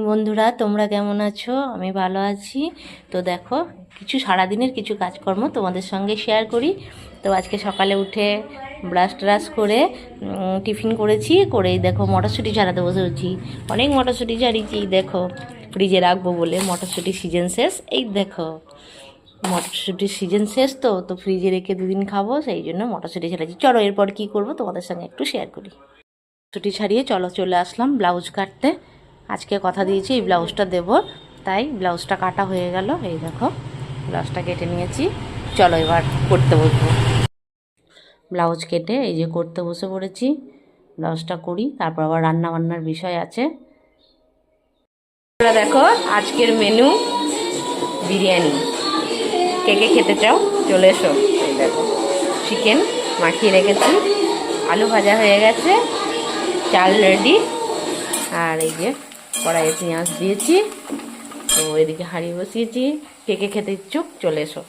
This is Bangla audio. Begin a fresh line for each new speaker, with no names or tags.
বন্ধুরা, তোমরা কেমন আছো? আমি ভালো আছি। তো দেখো, সারাদিনের কিছু কাজকর্ম তোমাদের সঙ্গে শেয়ার করি। তো আজকে সকালে উঠে ব্রাশ ট্রাশ করে টিফিন করেই দেখো মটরশুঁটি ছাড়াতে বসেছি। অনেক মটরশুঁটি ছাড়িয়েছি, দেখো ফ্রিজে রাখবো বলে। মটরশুঁটি সিজন শেষ, এই দেখো মটরশুঁটির সিজন শেষ। তো ফ্রিজে রেখে দুদিন খাবো, সেই জন্য মটরশুঁটি ছাড়াচ্ছি। চলো এরপর কি করব তোমাদের সঙ্গে একটু শেয়ার করি। ছুটি ছাড়িয়ে চলে আসলাম ব্লাউজ কাটতে। আজকে কথা দিয়েছি এই ব্লাউজটা দেব, তাই ব্লাউজটা কাটা হয়ে গেল। এই দেখো ব্লাউজটা কেটে নিয়েছি। চলো এবার করতে বসবো। ব্লাউজ কেটে এই যে করতে বসে পড়েছি। ব্লাউজটা করি, তারপর আবার রান্না বান্নার বিষয় আছে। দেখো আজকের মেনু বিরিয়ানি। কে কে খেতে চাও চলে এসো। এই দেখো চিকেন মাখিয়ে রেখেছি, আলু ভাজা হয়ে গেছে, চাল রেডি, আর এই যে কড়াইয়ে পেঁয়াজ দিয়েছি। তো এদিকে হাঁড়ি বসিয়েছি। কে কে খেতে ইচ্ছুক চলে এসো।